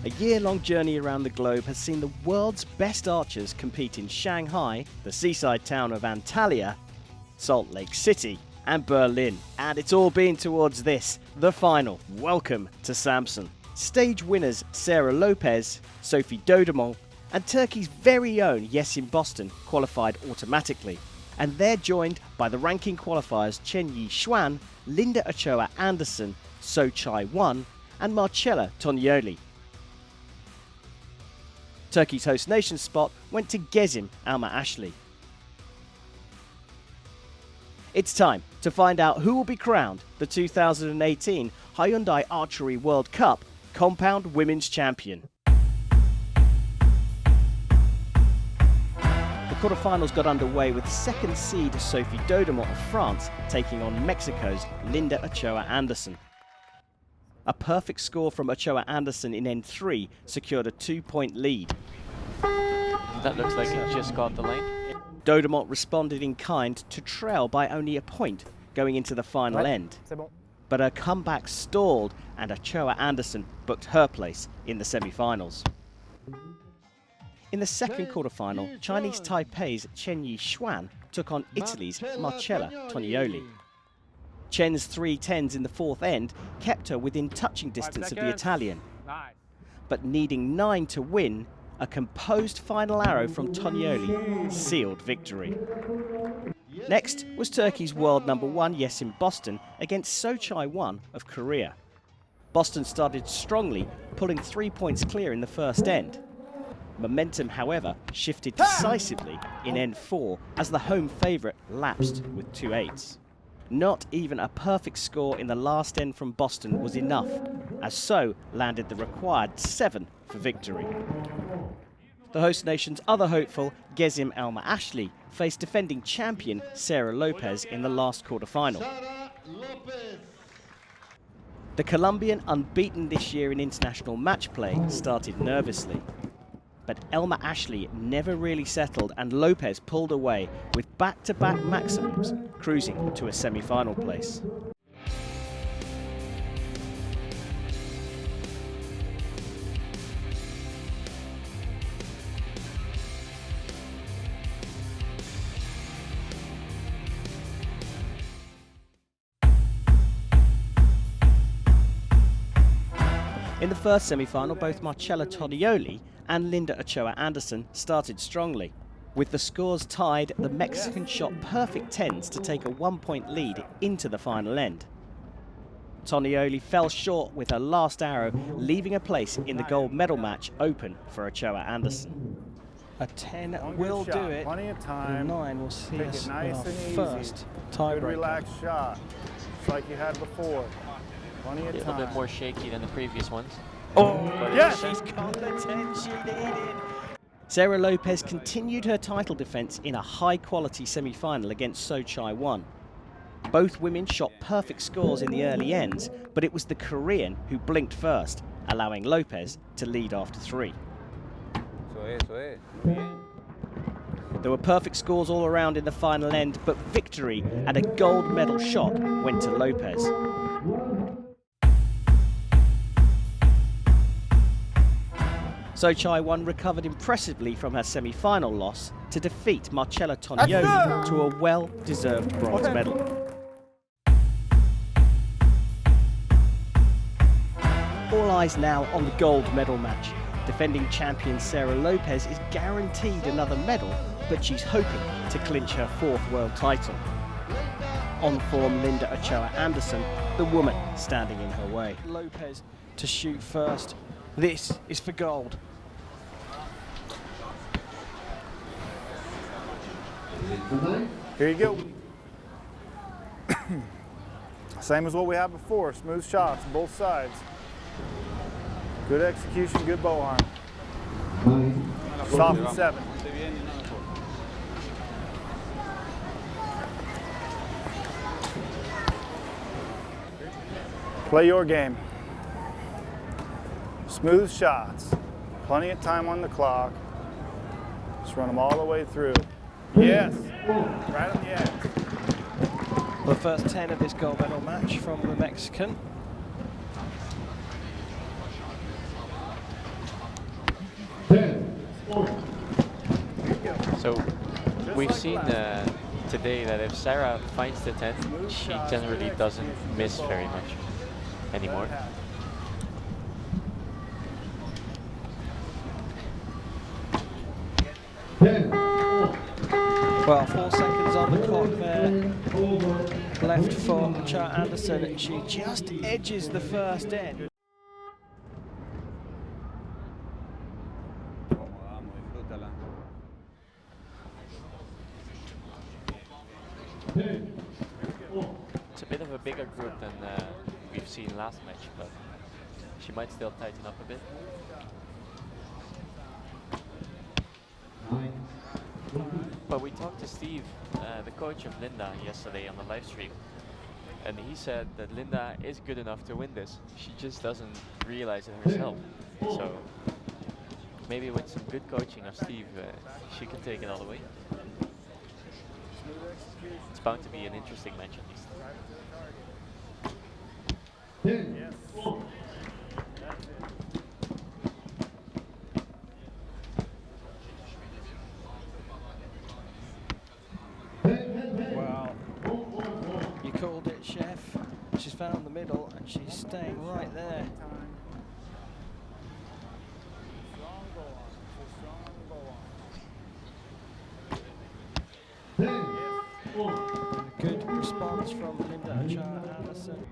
A year-long journey around the globe has seen the world's best archers compete in Shanghai, the seaside town of Antalya, Salt Lake City and Berlin. And it's all been towards this, the final. Welcome to Samsun. Stage winners Sarah Lopez, Sophie Dodemont and Turkey's very own Yesim Boston qualified automatically. And they're joined by the ranking qualifiers Chenyi Xuan, Linda Ochoa Anderson, So Chai Won and Marcella Tonioli. Turkey's host nation spot went to Gezim Alma-Ashley. It's time to find out who will be crowned the 2018 Hyundai Archery World Cup Compound Women's Champion. The quarterfinals got underway with second seed Sophie Dodemont of France taking on Mexico's Linda Ochoa Anderson. A perfect score from Ochoa Anderson in end 3 secured a 2-point lead. That looks like it just got the lane. Dodemont responded in kind to trail by only a point going into the final end. But her comeback stalled and Ochoa Anderson booked her place in the semi-finals. In the second quarterfinal, Chinese Taipei's Chenyi Xuan took on Italy's Marcella Tonioli. Chen's 3-10s in the fourth end kept her within touching distance of the Italian. But needing 9 to win, a composed final arrow from Tonioli sealed victory. Next was Turkey's world number 1 Yesim Boston against So Chai Won of Korea. Boston started strongly, pulling 3 points clear in the first end. Momentum, however, shifted decisively in end 4 as the home favourite lapsed with 2 8s. Not even a perfect score in the last end from Boston was enough, as So landed the required 7 for victory. The host nation's other hopeful, Gezim Alma-Ashley, faced defending champion Sarah Lopez in the last quarterfinal. The Colombian, unbeaten this year in international match play, started nervously. But Alma-Ashley never really settled and Lopez pulled away with back-to-back maximums, cruising to a semi-final place. In the first semi-final, both Marcella Tonioli and Linda Ochoa Anderson started strongly. With the scores tied, the Mexican shot perfect 10s to take a 1-point lead into the final end. Tonioli fell short with her last arrow, leaving a place in the gold medal match open for Ochoa Anderson. A 10 will do it, plenty of time. a 9 will see Take us it nice with our and first Good tiebreaker. relaxed shot, just like you had before. Plenty of A time. little bit more shaky than the previous ones. Oh, yes! She's got the 10 she needed. Sarah Lopez continued her title defence in a high-quality semi-final against So Chai Won. Both women shot perfect scores in the early ends, but it was the Korean who blinked first, allowing Lopez to lead after 3. There were perfect scores all around in the final end, but victory and a gold medal shot went to Lopez. So Chai Won recovered impressively from her semi-final loss to defeat Marcella Tonioli to a well-deserved bronze medal. All eyes now on the gold medal match. Defending champion Sarah Lopez is guaranteed another medal, but she's hoping to clinch her 4th world title. On form Linda Ochoa Anderson, the woman standing in her way. Lopez to shoot first. This is for gold. Here you go. Same as what we had before, smooth shots, both sides. Good execution, good bow arm. Soft and 7. Play your game. Smooth shots, plenty of time on the clock. Just run them all the way through. Yes, right on the edge. The first 10 of this gold medal match from the Mexican. So we've seen today that if Sarah finds the 10, she generally doesn't miss very much anymore. Well, 4 seconds on the clock there, left for Choa Anderson. She just edges the first end. It's a bit of a bigger group than we've seen last match, but she might still tighten up a bit. But we talked to Steve, the coach of Linda, yesterday on the live stream, and he said that Linda is good enough to win this. She just doesn't realize it herself. So maybe with some good coaching of Steve, she can take it all the way. It's bound to be an interesting match at least. Well, you called it, Chef. She's found the middle and she's staying right there. Good response from Linda Choa Anderson.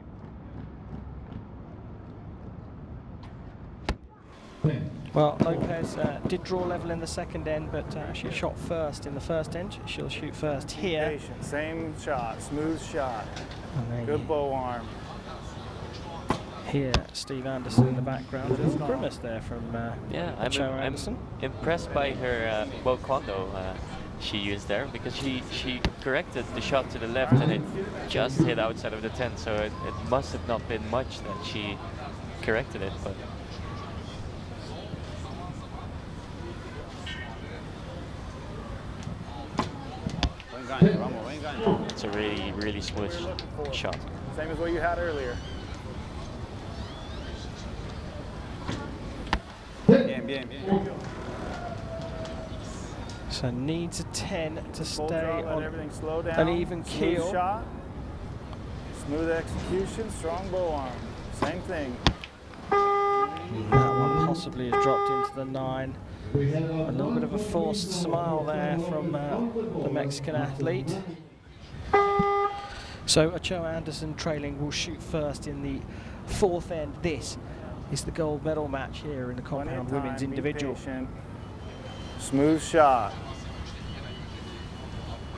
Well, Lopez did draw level in the second end, but she shot first in the first end. She'll shoot first here. Patient. Same shot, smooth shot. Good bow arm. Here, Steve Anderson in the background. There's a grimace there from Choa Anderson. I'm impressed by her bow quando she used there, because she corrected the shot to the left and it just hit outside of the 10, so it must have not been much that she corrected it, but it's a really smooth shot. Same as what you had earlier. So needs a 10 to stay on everything slow down. an even Smooth keel. shot. Smooth execution, strong bow arm. Same thing. That one possibly has dropped into the 9. A little bit of a forced smile there from the Mexican athlete. So Choa Anderson trailing will shoot first in the 4th end. This is the gold medal match here in the compound women's individual. Smooth shot.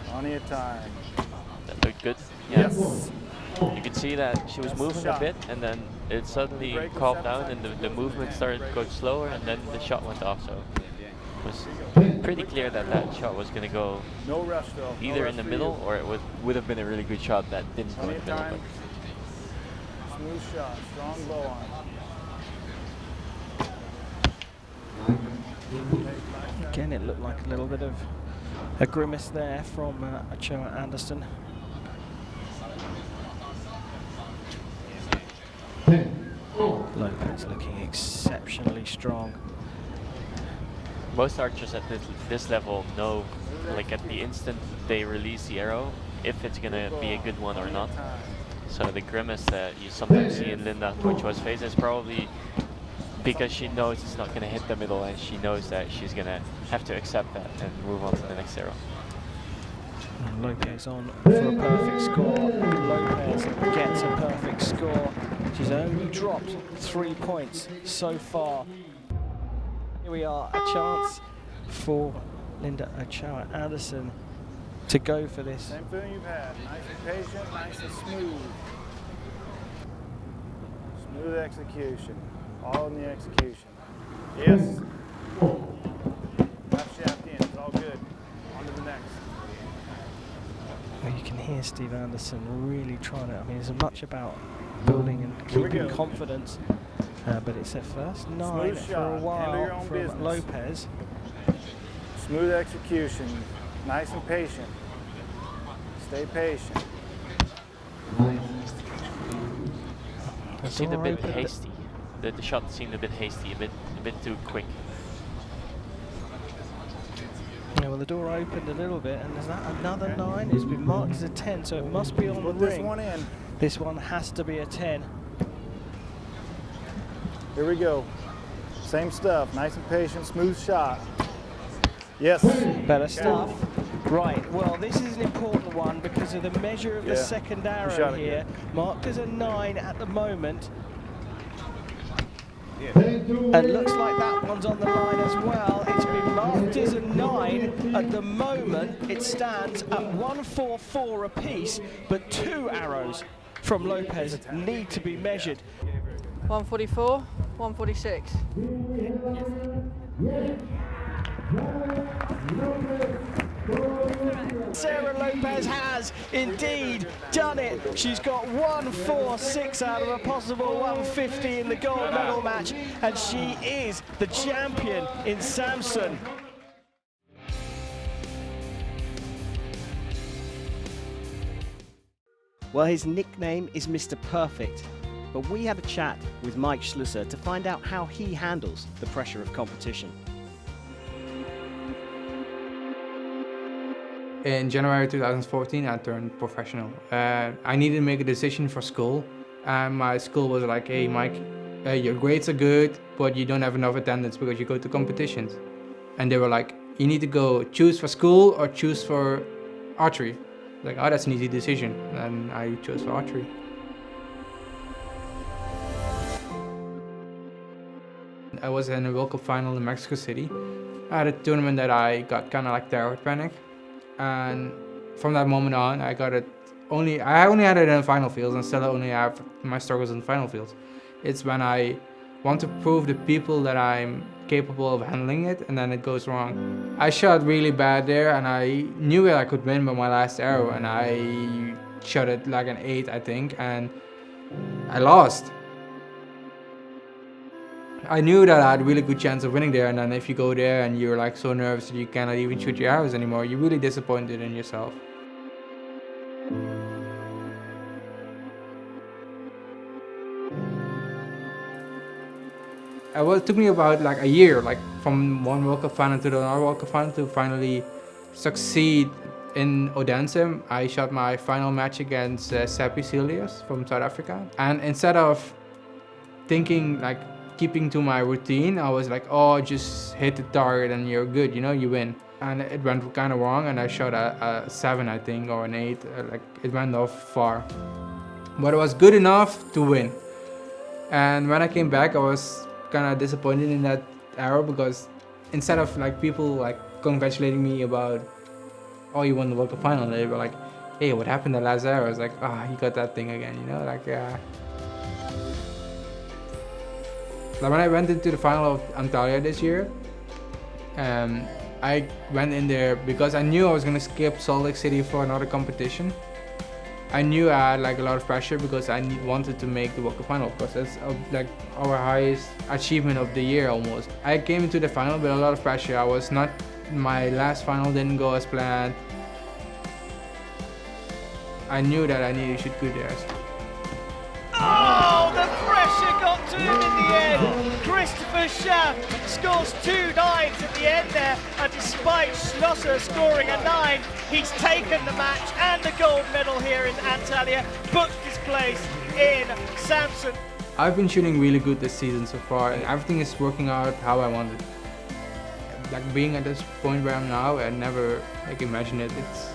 Plenty of time. That looked good. Yeah. Yes. You could see that she was moving a bit and then it suddenly calmed down and the movement started to go slower and then the shot went off. So it was pretty clear that that shot was going to go No rush though. either in the middle or it would have been a really good shot that didn't go in the middle. Smooth shot, strong bow arm. Again, it looked like a little bit of a grimace there from Choa Anderson. Lopez looking exceptionally strong. Most archers at this level know, like at the instant they release the arrow, if it's going to be a good one or not. So the grimace that you sometimes see in Linda Ochoa's face is probably because she knows it's not going to hit the middle and she knows that she's going to have to accept that and move on to the next arrow. And Lopez on for a perfect score. Lopez gets a perfect score. She's only dropped 3 points so far. Here we are, a chance for Linda Choa Anderson to go for this. Same thing you've had. Nice and patient, nice and smooth. Smooth execution. All in the execution. Yes. Left shaft in. It's all good. On to the next. Well, you can hear Steve Anderson really trying to, I mean, it's much about building and keeping confidence, but it's at first 9 for a while from Lopez. Smooth execution. Nice and patient. Stay patient. It seemed a bit hasty. The shot seemed a bit hasty, a bit too quick. well, the door opened a little bit, and is that another 9? It's been marked as a 10, so it must be on the Put this ring. one in. This one has to be a 10. Here we go. Same stuff, nice and patient, smooth shot. Yes. Better stuff. Right, well, this is an important one because of the measure of the second arrow here. Marked as a 9 at the moment. And looks like that one's on the line as well. It's been marked as a 9 at the moment. It stands at 144 apiece, but 2 arrows from Lopez need to be measured. 144, 146. Sarah Lopez has indeed done it. She's got 146 out of a possible 150 in the gold medal match, and she is the champion in Samsun. Well, his nickname is Mr. Perfect, but we had a chat with Mike Schloesser to find out how he handles the pressure of competition. In January 2014, I turned professional. I needed to make a decision for school, and my school was like, hey Mike, your grades are good, but you don't have enough attendance because you go to competitions. And they were like, you need to go choose for school or choose for archery. Like, oh, that's an easy decision, and I chose for archery. I was in a World Cup final in Mexico City. I had a tournament that I got kind of like terror panic. And from that moment on, I only had it in the final fields, and still only have my struggles in the final fields. It's when I want to prove to people that I'm capable of handling it, and then it goes wrong. I shot really bad there, and I knew that I could win by my last arrow, and I shot it like an 8, I think, and I lost. I knew that I had a really good chance of winning there, and then if you go there and you're like so nervous that you cannot even shoot your arrows anymore, you're really disappointed in yourself. It took me about like a year, like from one World Cup final to another World Cup final to finally succeed in Odense. I shot my final match against Seppi Celius from South Africa, and instead of thinking like keeping to my routine, I was like, oh, just hit the target and you're good, you know, you win. And it went kind of wrong, and I shot a 7, I think, or an 8. Like, it went off far. But it was good enough to win. And when I came back, I was kind of disappointed in that arrow, because instead of like people like congratulating me about, oh, you won the World Cup final, they were like, hey, what happened to the last arrow? I was like, ah, you got that thing again, you know, like, yeah. Like when I went into the final of Antalya this year, I went in there because I knew I was going to skip Salt Lake City for another competition. I knew I had like a lot of pressure because I wanted to make the World Cup final. Of course, that's like our highest achievement of the year almost. I came into the final with a lot of pressure. My last final didn't go as planned. I knew that I needed to shoot good there. Oh, the pressure got to him in the end. Christopher Schaff scores 2 9s at the end there, and despite Schloesser scoring a 9, he's taken the match and the gold medal here in Antalya, booked his place in Samsun. I've been shooting really good this season so far, and everything is working out how I wanted. Like being at this point where I'm now, I never imagined it. It's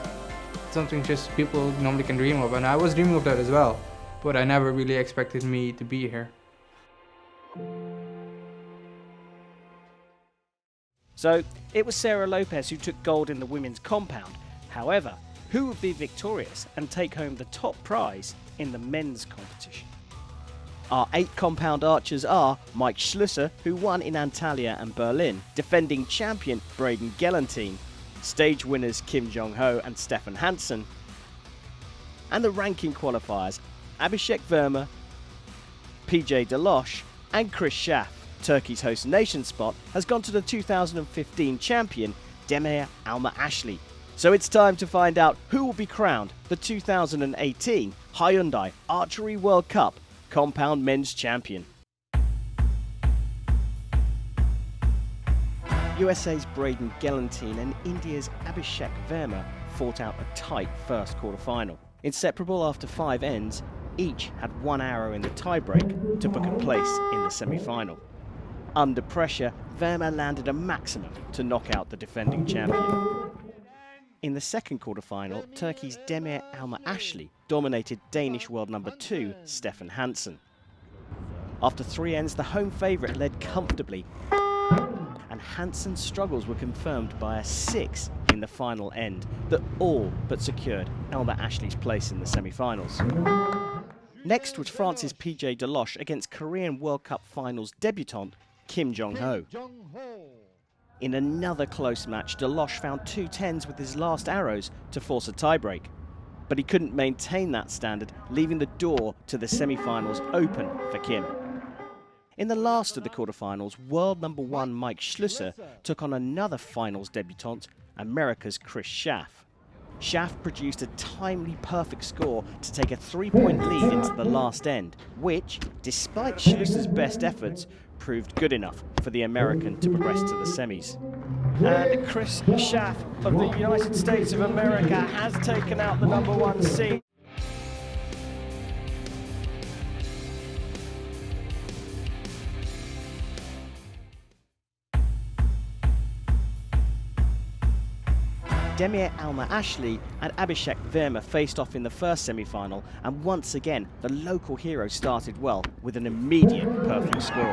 something just people normally can dream of, and I was dreaming of that as well. But I never really expected me to be here. So it was Sarah Lopez who took gold in the women's compound. However, who would be victorious and take home the top prize in the men's competition? Our 8 compound archers are Mike Schloesser, who won in Antalya and Berlin, defending champion Braden Gelantine, stage winners Kim Jong-ho and Stefan Hansen, and the ranking qualifiers Abhishek Verma, PJ Deloche and Chris Schaff. Turkey's host nation spot has gone to the 2015 champion Demir Alma Ashley. So it's time to find out who will be crowned the 2018 Hyundai Archery World Cup compound men's champion. USA's Braden Gelantine and India's Abhishek Verma fought out a tight first quarter-final. Inseparable after 5 ends, each had 1 arrow in the tiebreak to book a place in the semi-final. Under pressure, Verma landed a maximum to knock out the defending champion. In the second quarter-final, Turkey's Demir Alma-Ashli dominated Danish world number 2, Stefan Hansen. After 3 ends, the home favourite led comfortably, and Hansen's struggles were confirmed by a 6 in the final end that all but secured Alma-Ashli's place in the semi-finals. Next was France's PJ Deloche against Korean World Cup finals debutant Kim Jong-ho. In another close match, Deloche found 2 10s with his last arrows to force a tiebreak. But he couldn't maintain that standard, leaving the door to the semi-finals open for Kim. In the last of the quarterfinals, world number 1 Mike Schloesser took on another finals debutant, America's Chris Schaff. Schaff produced a timely perfect score to take a 3-point lead into the last end, which, despite Schloesser's best efforts, proved good enough for the American to progress to the semis. And Chris Schaff of the United States of America has taken out the number 1 seed. Demir Alma-Ashli and Abhishek Verma faced off in the first semi-final, and once again the local hero started well with an immediate perfect score.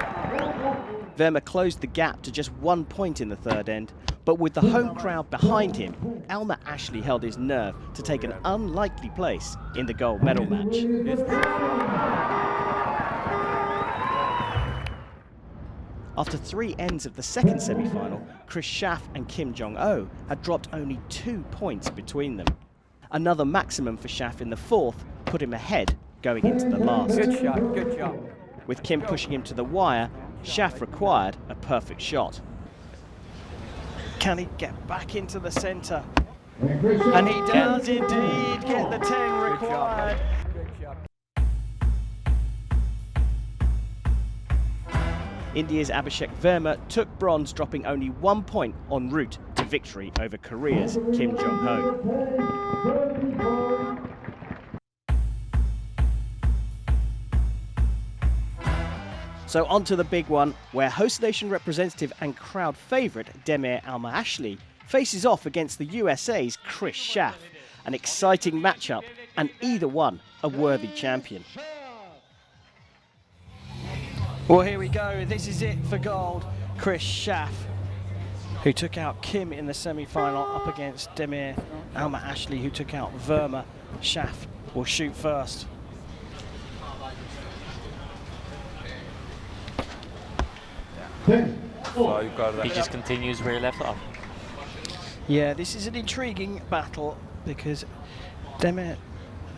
Verma closed the gap to just 1 point in the third end, but with the home crowd behind him, Alma-Ashli held his nerve to take an unlikely place in the gold medal match. After 3 ends of the second semi-final, Chris Schaff and Kim Jong-ho had dropped only 2 points between them. Another maximum for Schaff in the fourth put him ahead going into the last. Good shot, good shot. With Kim pushing him to the wire, Schaff required a perfect shot. Can he get back into the centre? And he does indeed get the 10 required. India's Abhishek Verma took bronze, dropping only 1 point en route to victory over Korea's Kim Jong-ho. So on to the big one, where host nation representative and crowd favourite Demir Alma-Ashli faces off against the USA's Chris Schaff. An exciting matchup, and either one a worthy champion. Well, here we go. This is it for gold. Chris Schaff, who took out Kim in the semi-final, up against Demir Alma-Ashli, who took out Verma. Schaff will shoot first. He just continues where he left off. Yeah, this is an intriguing battle because Demir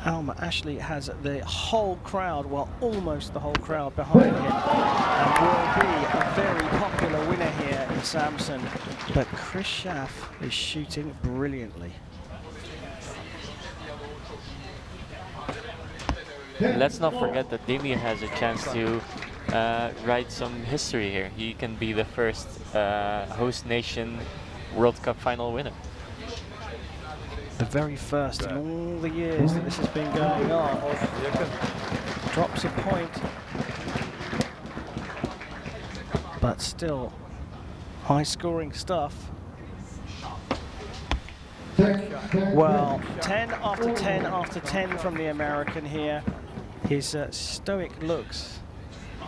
Alma-Ashli has the whole crowd, well, almost the whole crowd behind him, and will be a very popular winner here in Samsun. But Chris Schaff is shooting brilliantly. Let's not forget that Demir has a chance to write some history here. He can be the first host nation World Cup final winner. The very first in all the years that this has been going on. Drops a point, but still high scoring stuff. Well, 10 after 10 after 10 from the American here. His stoic looks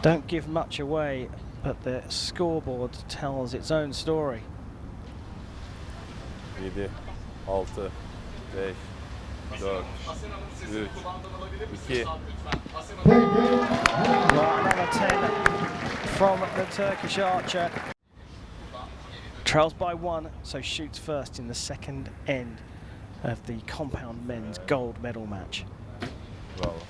don't give much away, but the scoreboard tells its own story. 7, 6, 5, 4, 3, 2. Well, another 10 from the Turkish archer. Trails by 1, so shoots first in the second end of the compound men's gold medal match. Bravo.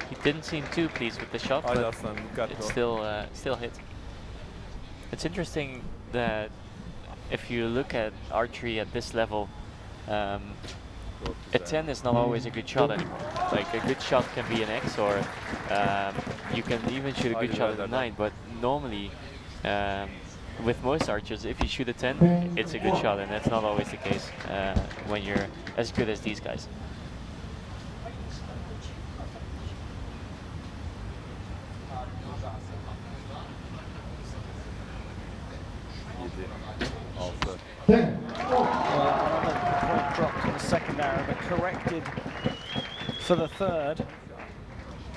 He didn't seem too pleased with the shot, but it still hit. It's interesting that if you look at archery at this level, A 10 is not always a good shot anymore. Like a good shot can be an X, or you can even shoot a good shot at a 9, but normally with most archers, if you shoot a 10, it's a good shot, and that's not always the case when you're as good as these guys. Another point dropped in the second arrow, but corrected for the third.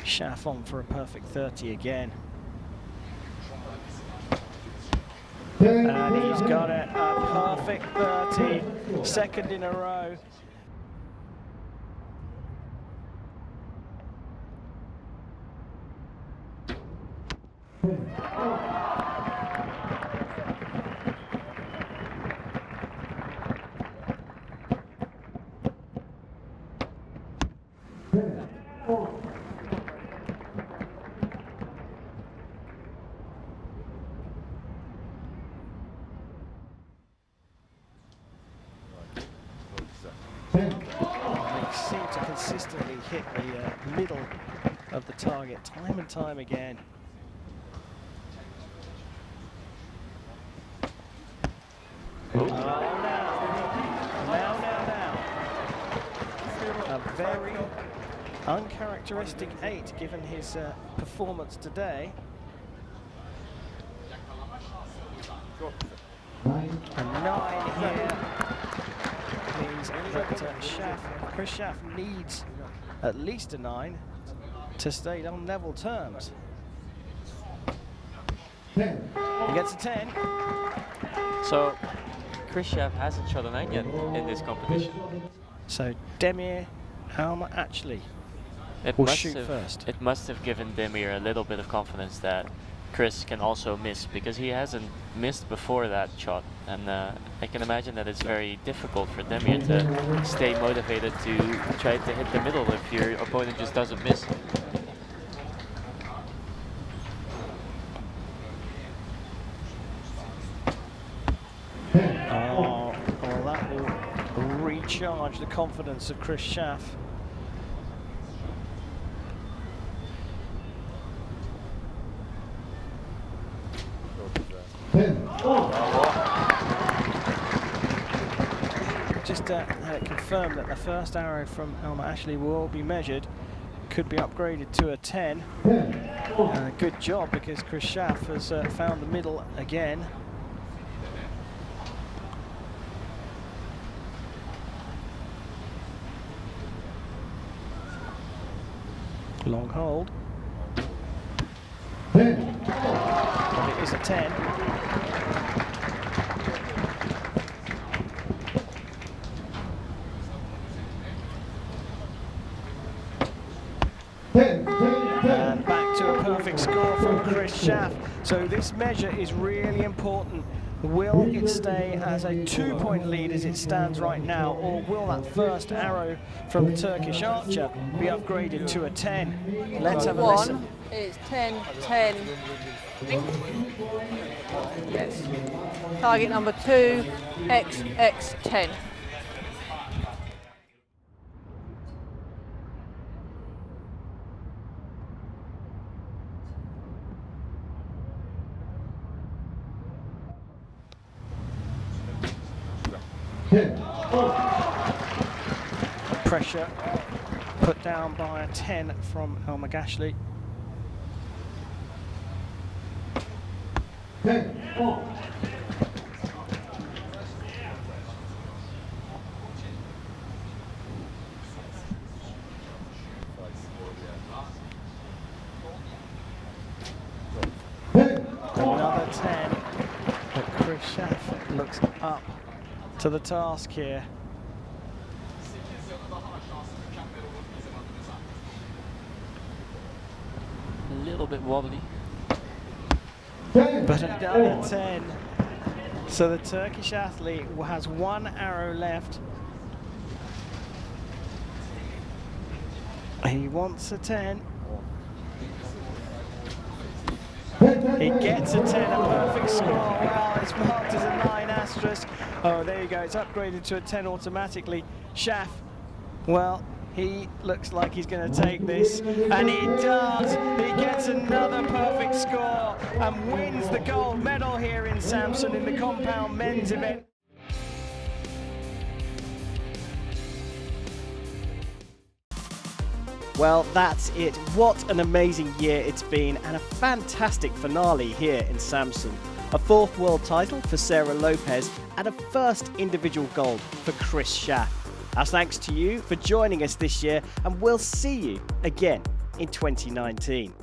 Schaff on for a perfect 30 again. And he's got it, a perfect 30, second in a row. They seem to consistently hit the middle of the target time and time again. Oh, now. A very uncharacteristic 8 given his performance today. A 9 here means that Chris Schaff needs at least a 9 to stay on level terms. He gets a 10. So Chris Schaff hasn't shot a 9 yet in this competition. So Demir Alma actually will shoot first. It must have given Demir a little bit of confidence that Chris can also miss, because he hasn't missed before that shot, and I can imagine that it's very difficult for Demir to stay motivated to try to hit the middle if your opponent just doesn't miss. Oh, well, that will recharge the confidence of Chris Schaff. Just had it confirmed that the first arrow from Elmer Ashley will be measured, could be upgraded to a 10. Good job, because Chris Schaff has found the middle again. Long hold. But it is a 10. And back to a perfect score from Chris Schaff. So this measure is really important. Will it stay as a 2-point lead as it stands right now, or will that first arrow from the Turkish archer be upgraded to a 10? Let's have a listen. It's 10, 10. Yes. Target number 2, XX 10. Pressure put down by a 10 from Elmer Gashley. Another 10, but Chris Schaff looks up to the task here. A little bit wobbly. But another 10. So the Turkish athlete has 1 arrow left. He wants a 10. He gets a 10, a perfect score. Well, it's marked as a 9 as disastrous. Oh, there you go. It's upgraded to a 10 automatically. Schaaf, well, he looks like he's going to take this, and he does. He gets another perfect score and wins the gold medal here in Samsun in the compound men's event. Well, that's it. What an amazing year it's been, and a fantastic finale here in Samsun. A 4th world title for Sarah Lopez and a 1st individual gold for Chris Schaaf. Our thanks to you for joining us this year, and we'll see you again in 2019.